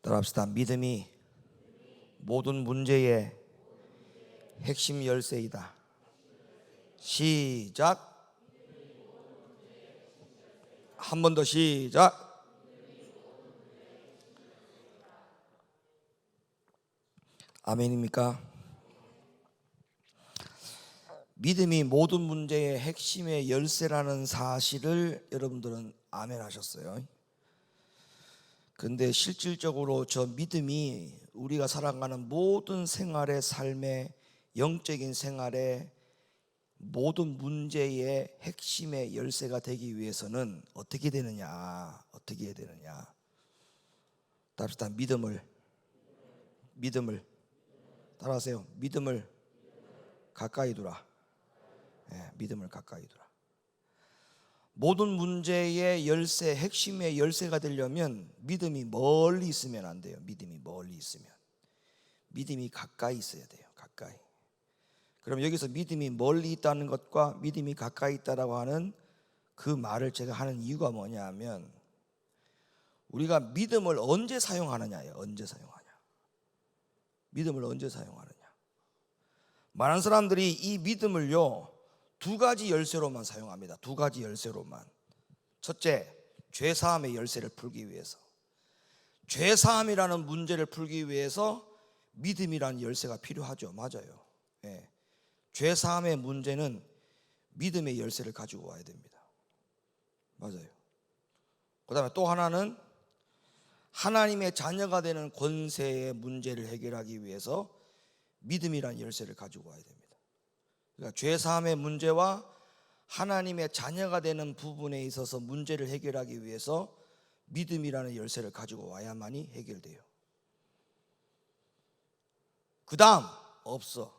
따라합시다. 믿음이 모든 문제의 핵심 열쇠이다. 시작. 한 번 더 시작. 아멘입니까? 믿음이 모든 문제의 핵심의 열쇠라는 사실을 여러분들은 아멘 하셨어요. 근데 실질적으로 저 믿음이 우리가 살아가는 모든 생활의 삶의 영적인 생활의 모든 문제의 핵심의 열쇠가 되기 위해서는 어떻게 되느냐? 어떻게 해야 되느냐? 따라서 믿음을 따라하세요. 믿음을 가까이 두라. 믿음을 가까이 두라. 모든 문제의 열쇠, 핵심의 열쇠가 되려면 믿음이 멀리 있으면 안 돼요. 믿음이 멀리 있으면. 믿음이 가까이 있어야 돼요. 가까이. 그럼 여기서 믿음이 멀리 있다는 것과 믿음이 가까이 있다라고 하는 그 말을 제가 하는 이유가 뭐냐 하면, 우리가 믿음을 언제 사용하느냐예요. 언제 사용하냐. 믿음을 언제 사용하느냐. 많은 사람들이 이 믿음을요, 두 가지 열쇠로만 사용합니다. 두 가지 열쇠로만. 첫째, 죄사함의 열쇠를 풀기 위해서. 죄사함이라는 문제를 풀기 위해서 믿음이라는 열쇠가 필요하죠. 맞아요. 죄사함의 문제는 믿음의 열쇠를 가지고 와야 됩니다. 맞아요. 그 다음에 또 하나는 하나님의 자녀가 되는 권세의 문제를 해결하기 위해서 믿음이라는 열쇠를 가지고 와야 됩니다. 그러니까 죄사함의 문제와 하나님의 자녀가 되는 부분에 있어서 문제를 해결하기 위해서 믿음이라는 열쇠를 가지고 와야만이 해결돼요. 그 다음 없어.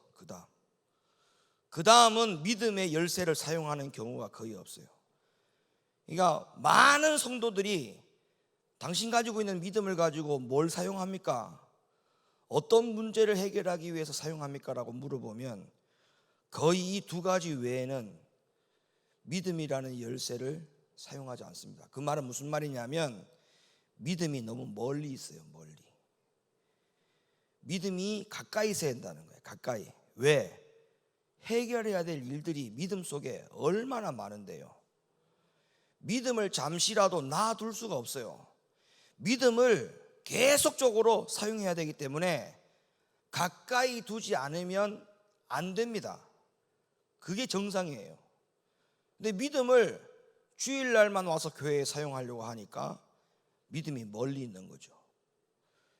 그 다음은 믿음의 열쇠를 사용하는 경우가 거의 없어요. 그러니까 많은 성도들이 당신 가지고 있는 믿음을 가지고 뭘 사용합니까? 어떤 문제를 해결하기 위해서 사용합니까? 라고 물어보면 거의 이 두 가지 외에는 믿음이라는 열쇠를 사용하지 않습니다. 그 말은 무슨 말이냐면, 믿음이 너무 멀리 있어요. 멀리. 믿음이 가까이 있어야 한다는 거예요. 가까이. 왜? 해결해야 될 일들이 믿음 속에 얼마나 많은데요. 믿음을 잠시라도 놔둘 수가 없어요. 믿음을 계속적으로 사용해야 되기 때문에 가까이 두지 않으면 안 됩니다. 그게 정상이에요. 근데 믿음을 주일날만 와서 교회에 사용하려고 하니까 믿음이 멀리 있는 거죠.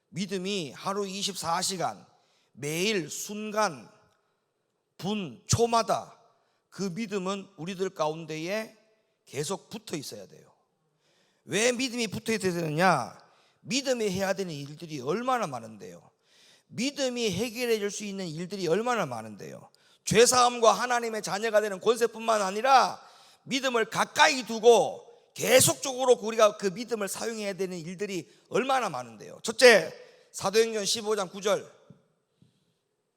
믿음이 하루 24시간 매일 순간 분 초마다 그 믿음은 우리들 가운데에 계속 붙어 있어야 돼요. 왜 믿음이 붙어 있어야 되느냐? 믿음이 해야 되는 일들이 얼마나 많은데요. 믿음이 해결해 줄 수 있는 일들이 얼마나 많은데요. 죄사함과 하나님의 자녀가 되는 권세뿐만 아니라 믿음을 가까이 두고 계속적으로 우리가 그 믿음을 사용해야 되는 일들이 얼마나 많은데요. 첫째, 사도행전 15장 9절.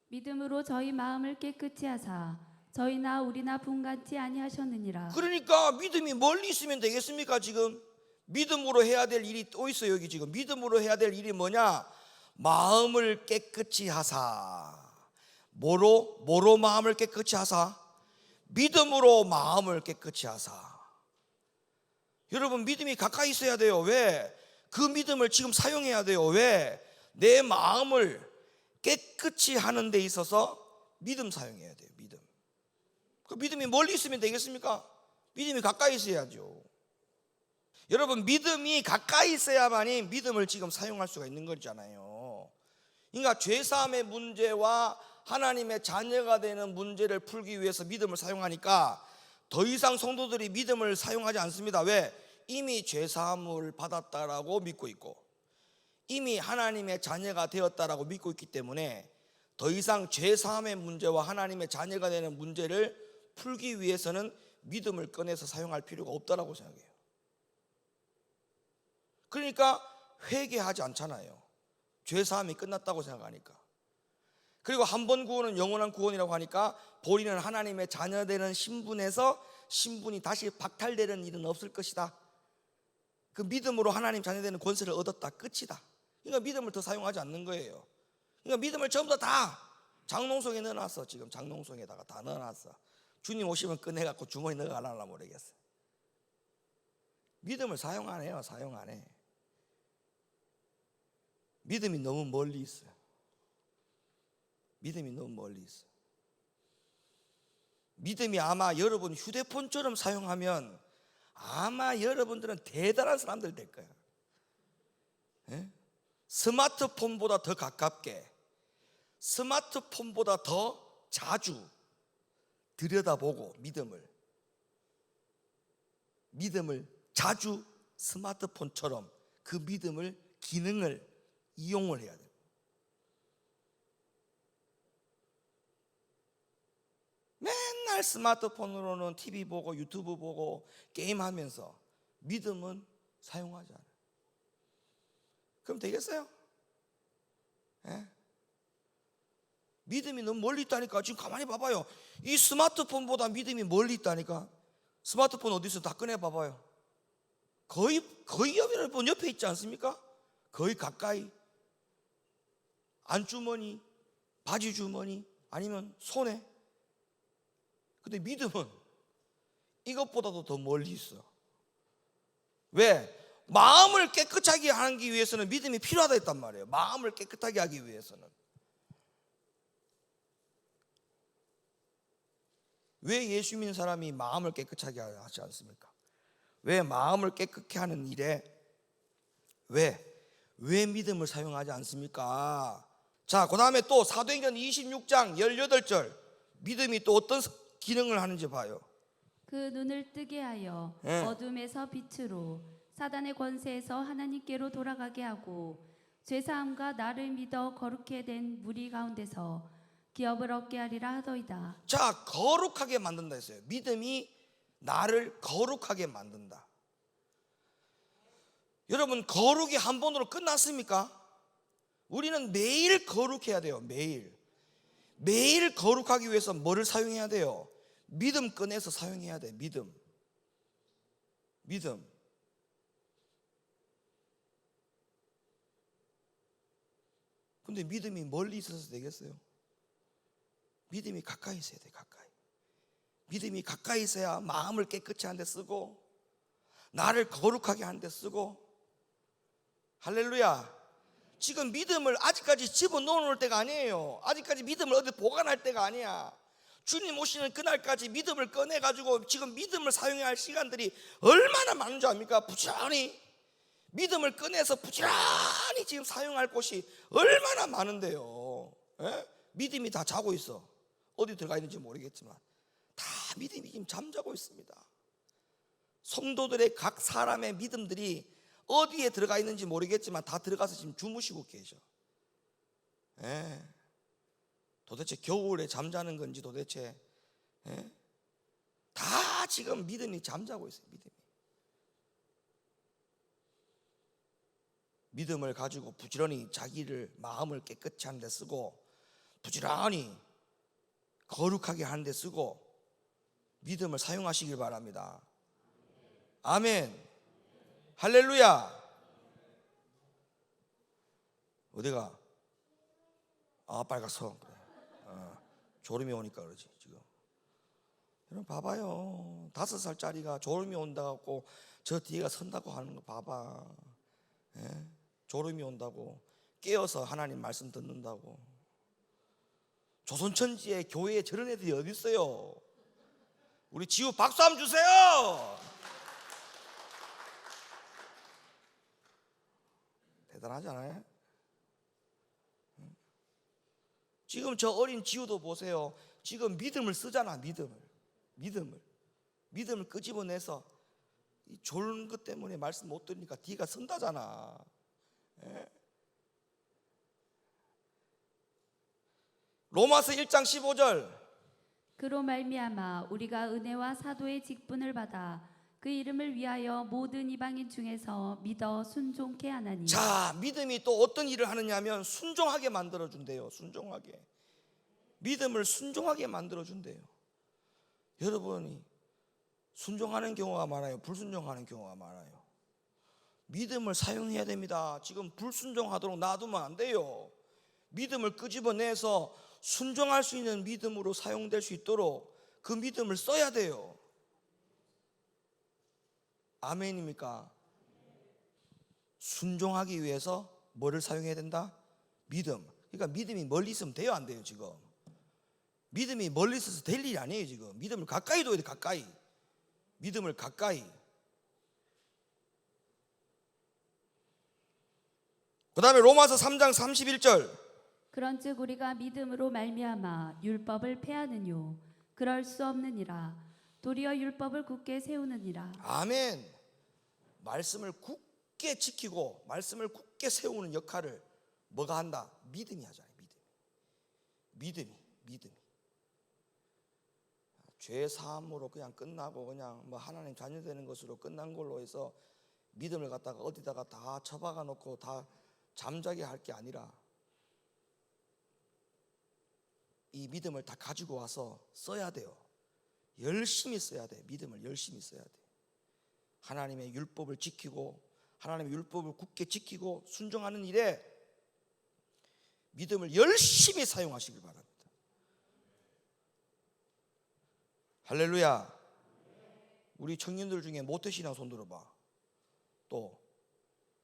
믿음으로 저희 마음을 깨끗이 하사 저희나 우리나 분간치 아니하셨느니라. 그러니까 믿음이 멀리 있으면 되겠습니까? 지금 믿음으로 해야 될 일이 또 있어요. 여기 지금 믿음으로 해야 될 일이 뭐냐? 마음을 깨끗이 하사. 뭐로 마음을 깨끗이 하사? 믿음으로 마음을 깨끗이 하사. 여러분, 믿음이 가까이 있어야 돼요. 왜? 그 믿음을 지금 사용해야 돼요. 왜? 내 마음을 깨끗이 하는 데 있어서 믿음 사용해야 돼요. 믿음. 그 믿음이 멀리 있으면 되겠습니까? 믿음이 가까이 있어야죠. 여러분, 믿음이 가까이 있어야만이 믿음을 지금 사용할 수가 있는 거잖아요. 그러니까 죄사함의 문제와 하나님의 자녀가 되는 문제를 풀기 위해서 믿음을 사용하니까 더 이상 성도들이 믿음을 사용하지 않습니다. 왜? 이미 죄사함을 받았다라고 믿고 있고 이미 하나님의 자녀가 되었다라고 믿고 있기 때문에 더 이상 죄사함의 문제와 하나님의 자녀가 되는 문제를 풀기 위해서는 믿음을 꺼내서 사용할 필요가 없다라고 생각해요. 그러니까 회개하지 않잖아요. 죄사함이 끝났다고 생각하니까. 그리고 한 번 구원은 영원한 구원이라고 하니까 본인은 하나님의 자녀되는 신분에서 신분이 다시 박탈되는 일은 없을 것이다. 그 믿음으로 하나님 자녀되는 권세를 얻었다. 끝이다. 그러니까 믿음을 더 사용하지 않는 거예요. 그러니까 믿음을 전부 다 장롱송에 넣어놨어. 지금 장롱송에다가 다 넣어놨어. 주님 오시면 꺼내갖고 주머니 넣어가려나 모르겠어. 믿음을 사용 안 해요. 사용 안 해. 믿음이 너무 멀리 있어요. 믿음이 너무 멀리 있어. 믿음이 아마 여러분 휴대폰처럼 사용하면 아마 여러분들은 대단한 사람들 될 거야. 예? 스마트폰보다 더 가깝게, 스마트폰보다 더 자주 들여다보고 믿음을 자주 스마트폰처럼 그 믿음을 기능을 이용을 해야 돼요. 맨날 스마트폰으로는 TV 보고 유튜브 보고 게임하면서 믿음은 사용하지 않아요. 그럼 되겠어요? 예? 믿음이 너무 멀리 있다니까. 지금 가만히 봐봐요. 이 스마트폰보다 믿음이 멀리 있다니까. 스마트폰 어디 있어? 다 꺼내 봐봐요. 거의 여러분 옆에 있지 않습니까? 거의 가까이. 안주머니, 바지 주머니, 아니면 손에. 근데 믿음은 이것보다도 더 멀리 있어. 왜? 마음을 깨끗하게 하기 위해서는 믿음이 필요하다 했단 말이에요. 마음을 깨끗하게 하기 위해서는. 왜 예수 믿는 사람이 마음을 깨끗하게 하지 않습니까? 왜 마음을 깨끗게 하는 일에 왜 믿음을 사용하지 않습니까? 자, 그 다음에 또 사도행전 26장 18절 믿음이 또 어떤 기능을 하는지 봐요. 그 눈을 뜨게 하여 예. 어둠에서 빛으로 사단의 권세에서 하나님께로 돌아가게 하고 죄사함과 나를 믿어 거룩게 된 무리 가운데서 기업을 얻게 하리라 하더이다. 자, 거룩하게 만든다 했어요. 믿음이 나를 거룩하게 만든다. 여러분, 거룩이 한 번으로 끝났습니까? 우리는 매일 거룩해야 돼요. 매일 거룩하기 위해서 뭐를 사용해야 돼요? 믿음 꺼내서 사용해야 돼. 믿음. 근데 믿음이 멀리 있어서 되겠어요? 믿음이 가까이 있어야 돼. 가까이. 믿음이 가까이 있어야 마음을 깨끗이 하는 데 쓰고 나를 거룩하게 하는 데 쓰고. 할렐루야. 지금 믿음을 아직까지 집어넣을 때가 아니에요. 아직까지 믿음을 어디 보관할 때가 아니야. 주님 오시는 그날까지 믿음을 꺼내가지고 지금 믿음을 사용해야 할 시간들이 얼마나 많은 줄 압니까? 부지런히 믿음을 꺼내서 부지런히 지금 사용할 곳이 얼마나 많은데요. 예? 믿음이 다 자고 있어. 어디 들어가 있는지 모르겠지만 다 믿음이 지금 잠자고 있습니다. 성도들의 각 사람의 믿음들이 어디에 들어가 있는지 모르겠지만 다 들어가서 지금 주무시고 계셔. 예. 도대체 겨울에 잠자는 건지 도대체 다 지금 믿음이 잠자고 있어요. 믿음을 가지고 부지런히 자기를 마음을 깨끗이 하는 데 쓰고 부지런히 거룩하게 하는 데 쓰고 믿음을 사용하시길 바랍니다. 아멘. 할렐루야. 어디가? 빨리 가서 그래. 졸음이 오니까 그러지 지금. 여러분 봐봐요. 5살짜리가 졸음이 온다고 저 뒤에가 선다고 하는 거 봐봐. 예? 졸음이 온다고 깨어서 하나님 말씀 듣는다고. 조선천지에 교회에 저런 애들이 어디 있어요? 우리 지우 박수 한번 주세요. 대단하지 않아요? 지금 저 어린 지우도 보세요. 지금 믿음을 쓰잖아. 믿음을 끄집어내서 이 졸은 것 때문에 말씀 못 들으니까 뒤가 선다잖아. 예? 로마서 1장 15절. 그로 말미암아 우리가 은혜와 사도의 직분을 받아 그 이름을 위하여 모든 이방인 중에서 믿어 순종케 하나니. 자, 믿음이 또 어떤 일을 하느냐면 순종하게 만들어준대요. 순종하게. 믿음을 순종하게 만들어준대요. 여러분이 순종하는 경우가 많아요? 불순종하는 경우가 많아요? 믿음을 사용해야 됩니다. 지금 불순종하도록 놔두면 안 돼요. 믿음을 끄집어내서 순종할 수 있는 믿음으로 사용될 수 있도록 그 믿음을 써야 돼요. 아멘입니까? 순종하기 위해서 뭐를 사용해야 된다? 믿음. 그러니까 믿음이 멀리 있으면 돼요, 안 돼요? 지금 믿음이 멀리 있어서 될 일이 아니에요. 지금 믿음을 가까이 둬야 돼. 가까이. 믿음을 가까이. 그 다음에 로마서 3장 31절. 그런즉 우리가 믿음으로 말미암아 율법을 폐하느뇨 그럴 수 없느니라. 도리어 율법을 굳게 세우느니라. 아멘. 말씀을 굳게 지키고 말씀을 굳게 세우는 역할을 뭐가 한다? 믿음이 하잖아요. 믿음이. 죄 사함으로 그냥 끝나고 그냥 뭐 하나님 자녀 되는 것으로 끝난 걸로 해서 믿음을 갖다가 어디다가 다 처박아 놓고 다 잠자게 할 게 아니라 이 믿음을 다 가지고 와서 써야 돼요. 열심히 써야 돼. 믿음을 열심히 써야 돼. 하나님의 율법을 지키고 하나님의 율법을 굳게 지키고 순종하는 일에 믿음을 열심히 사용하시길 바랍니다. 할렐루야. 우리 청년들 중에 모태신앙 손 들어봐. 또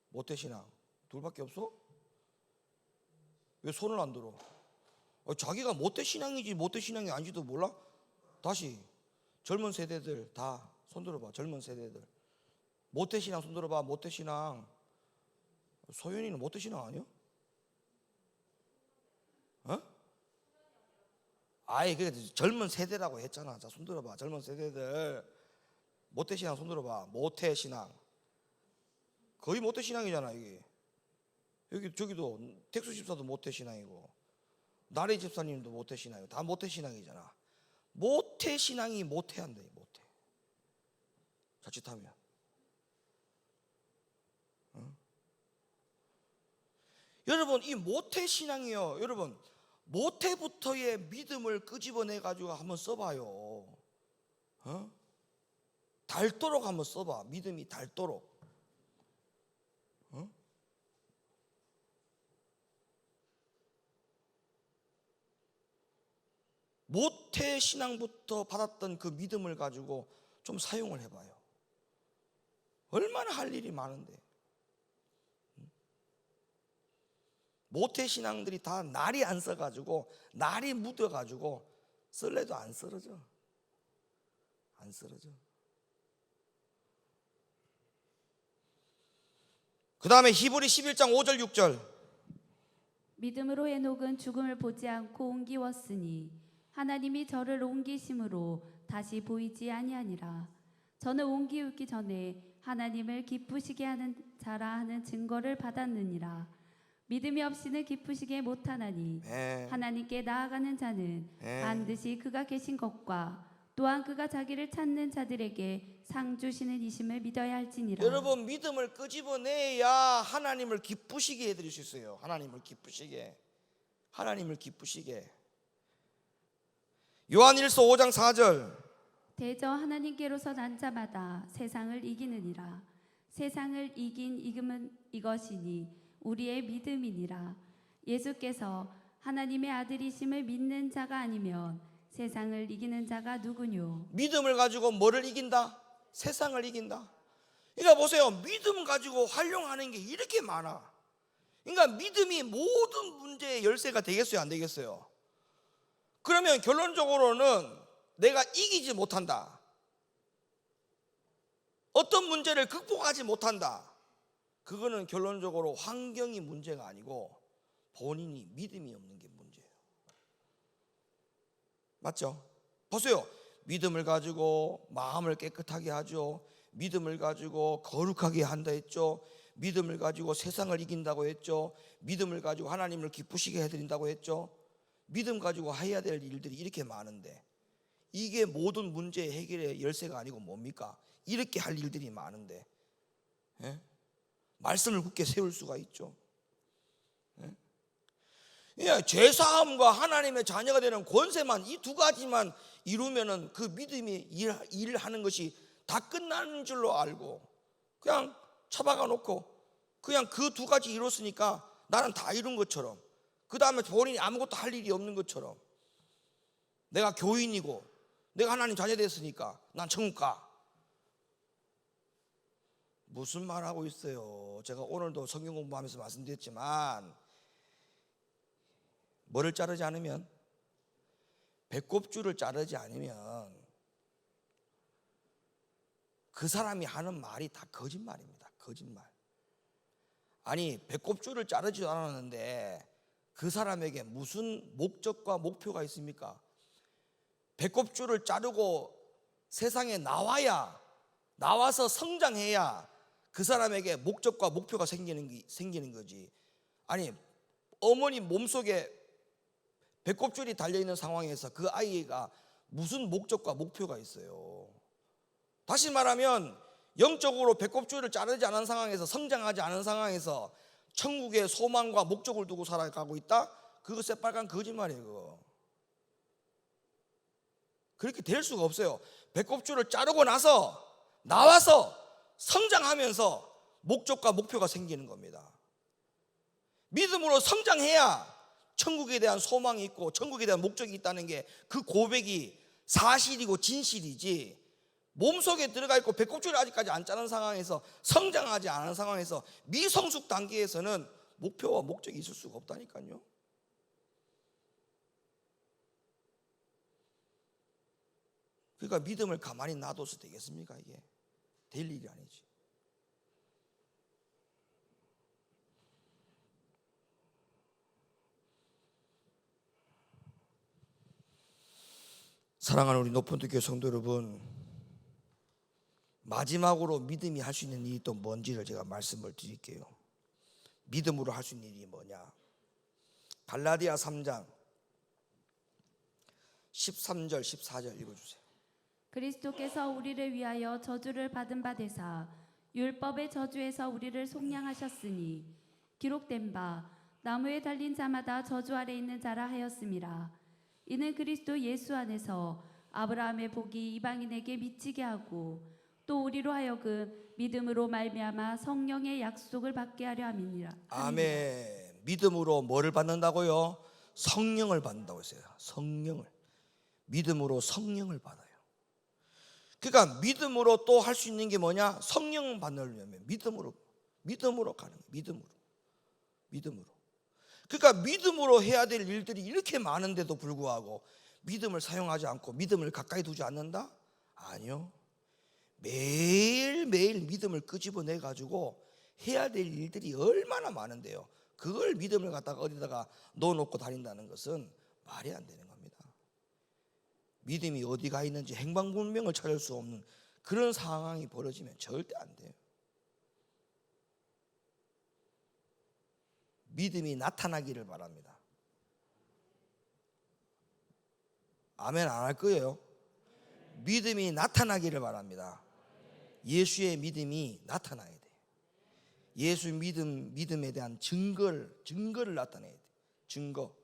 모태신앙 둘밖에 없어? 왜 손을 안 들어? 자기가 모태신앙이지 모태신앙이 아닌지도 몰라? 다시 젊은 세대들 다 손 들어봐. 젊은 세대들 모태신앙 손 들어봐. 모태신앙. 소연이는 모태신앙 아니야? 어? 아이 그 젊은 세대라고 했잖아. 자, 손 들어봐. 젊은 세대들 모태신앙 손 들어봐. 모태신앙 거의 모태신앙이잖아. 이게 여기 저기도 택수 집사도 모태신앙이고 나래 집사님도 모태신앙이고 다 모태신앙이잖아. 모태신앙이 모태한다. 모태 자칫하면 여러분 이 모태신앙이요. 여러분 모태부터의 믿음을 끄집어내 가지고 한번 써봐요. 닳도록 한번 써봐. 믿음이 닳도록. 모태신앙부터 받았던 그 믿음을 가지고 좀 사용을 해봐요. 얼마나 할 일이 많은데. 모태신앙들이 다 날이 안 써가지고 날이 묻어가지고 쓸래도 안 쓰러져. 안 쓰러져. 그 다음에 히브리 11장 5절 6절. 믿음으로 에녹은 죽음을 보지 않고 옮기웠으니 하나님이 저를 옮기심으로 다시 보이지 아니하니라. 저는 옮기우기 전에 하나님을 기쁘시게 하는 자라 하는 증거를 받았느니라. 믿음이 없이는 기쁘시게 못하나니 하나님께 나아가는 자는 반드시 그가 계신 것과 또한 그가 자기를 찾는 자들에게 상 주시는 이심을 믿어야 할지니라. 여러분 믿음을 끄집어내야 하나님을 기쁘시게 해드릴 수 있어요. 하나님을 기쁘시게. 하나님을 기쁘시게. 요한일서 5장 4절. 대저 하나님께로서 난 자마다 세상을 이기느니라. 세상을 이긴 이금은 이것이니 우리의 믿음이니라. 예수께서 하나님의 아들이심을 믿는 자가 아니면 세상을 이기는 자가 누구뇨? 믿음을 가지고 뭐를 이긴다? 세상을 이긴다. 그러니까 보세요. 믿음 가지고 활용하는 게 이렇게 많아. 그러니까 믿음이 모든 문제의 열쇠가 되겠어요? 안 되겠어요? 그러면 결론적으로는 내가 이기지 못한다. 어떤 문제를 극복하지 못한다. 그거는 결론적으로 환경이 문제가 아니고 본인이 믿음이 없는 게 문제예요. 맞죠? 보세요. 믿음을 가지고 마음을 깨끗하게 하죠. 믿음을 가지고 거룩하게 한다 했죠. 믿음을 가지고 세상을 이긴다고 했죠. 믿음을 가지고 하나님을 기쁘시게 해드린다고 했죠. 믿음 가지고 해야 될 일들이 이렇게 많은데 이게 모든 문제 해결의 열쇠가 아니고 뭡니까? 이렇게 할 일들이 많은데 말씀을 굳게 세울 수가 있죠. 죄사함과 하나님의 자녀가 되는 권세만 이 두 가지만 이루면은 그 믿음이 일하는 것이 다 끝나는 줄로 알고 그냥 처박아 놓고 그냥 그 두 가지 이뤘으니까 나는 다 이룬 것처럼, 그 다음에 본인이 아무것도 할 일이 없는 것처럼, 내가 교인이고 내가 하나님 자녀 됐으니까 난 천국 가. 무슨 말 하고 있어요? 제가 오늘도 성경 공부하면서 말씀드렸지만, 뭐를 자르지 않으면, 배꼽줄을 자르지 않으면 그 사람이 하는 말이 다 거짓말입니다. 거짓말. 아니, 배꼽줄을 자르지도 않았는데 그 사람에게 무슨 목적과 목표가 있습니까? 배꼽줄을 자르고 세상에 나와서 성장해야 그 사람에게 목적과 목표가 생기는 거지. 아니, 어머니 몸속에 배꼽줄이 달려있는 상황에서 그 아이가 무슨 목적과 목표가 있어요? 다시 말하면 영적으로 배꼽줄을 자르지 않은 상황에서, 성장하지 않은 상황에서 천국의 소망과 목적을 두고 살아가고 있다? 그거 새빨간 거짓말이에요. 그거. 그렇게 될 수가 없어요. 배꼽줄을 자르고 나와서 성장하면서 목적과 목표가 생기는 겁니다. 믿음으로 성장해야 천국에 대한 소망이 있고 천국에 대한 목적이 있다는 게, 그 고백이 사실이고 진실이지, 몸속에 들어가 있고 배꼽줄을 아직까지 안 자른 상황에서, 성장하지 않은 상황에서, 미성숙 단계에서는 목표와 목적이 있을 수가 없다니까요. 그러니까 믿음을 가만히 놔둬서 되겠습니까? 이게 될 일이 아니지. 사랑하는 우리 높은교회 성도 여러분, 마지막으로 믿음이 할 수 있는 일이 또 뭔지를 제가 말씀을 드릴게요. 믿음으로 할 수 있는 일이 뭐냐? 갈라디아 3장 13절 14절 읽어주세요. 그리스도께서 우리를 위하여 저주를 받은 바 되사 율법의 저주에서 우리를 속량하셨으니 기록된 바 나무에 달린 자마다 저주 아래 있는 자라 하였음이라. 이는 그리스도 예수 안에서 아브라함의 복이 이방인에게 미치게 하고 또 우리로 하여금 믿음으로 말미암아 성령의 약속을 받게 하려 함이니라. 아멘. 믿음으로 뭐를 받는다고요? 성령을 받는다고 했어요. 성령을. 믿음으로 성령을 받아요. 그러니까 믿음으로 또 할 수 있는 게 뭐냐? 성령 받으려면 믿음으로 가는 거예요. 믿음으로. 그러니까 믿음으로 해야 될 일들이 이렇게 많은데도 불구하고 믿음을 사용하지 않고 믿음을 가까이 두지 않는다? 아니요. 매일매일 믿음을 끄집어내 가지고 해야 될 일들이 얼마나 많은데요. 그걸 믿음을 갖다가 어디다가 넣어놓고 다닌다는 것은 말이 안 되는 겁니다. 믿음이 어디가 있는지 행방불명을 찾을 수 없는 그런 상황이 벌어지면 절대 안 돼요. 믿음이 나타나기를 바랍니다. 아멘 안 할 거예요? 믿음이 나타나기를 바랍니다. 예수의 믿음이 나타나야 돼. 예수 믿음에 대한 증거를 나타내야 돼. 증거.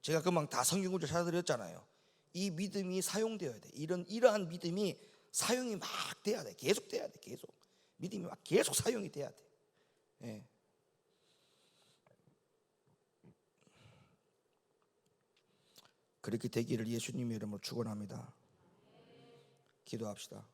제가 금방 다 성경 구절 찾아드렸잖아요. 이 믿음이 사용되어야 돼. 이러한 믿음이 사용이 막 돼야 돼. 계속 돼야 돼. 계속. 믿음이 막 계속 사용이 돼야 돼. 예. 그렇게 되기를 예수님의 이름으로 축원합니다. 기도합시다.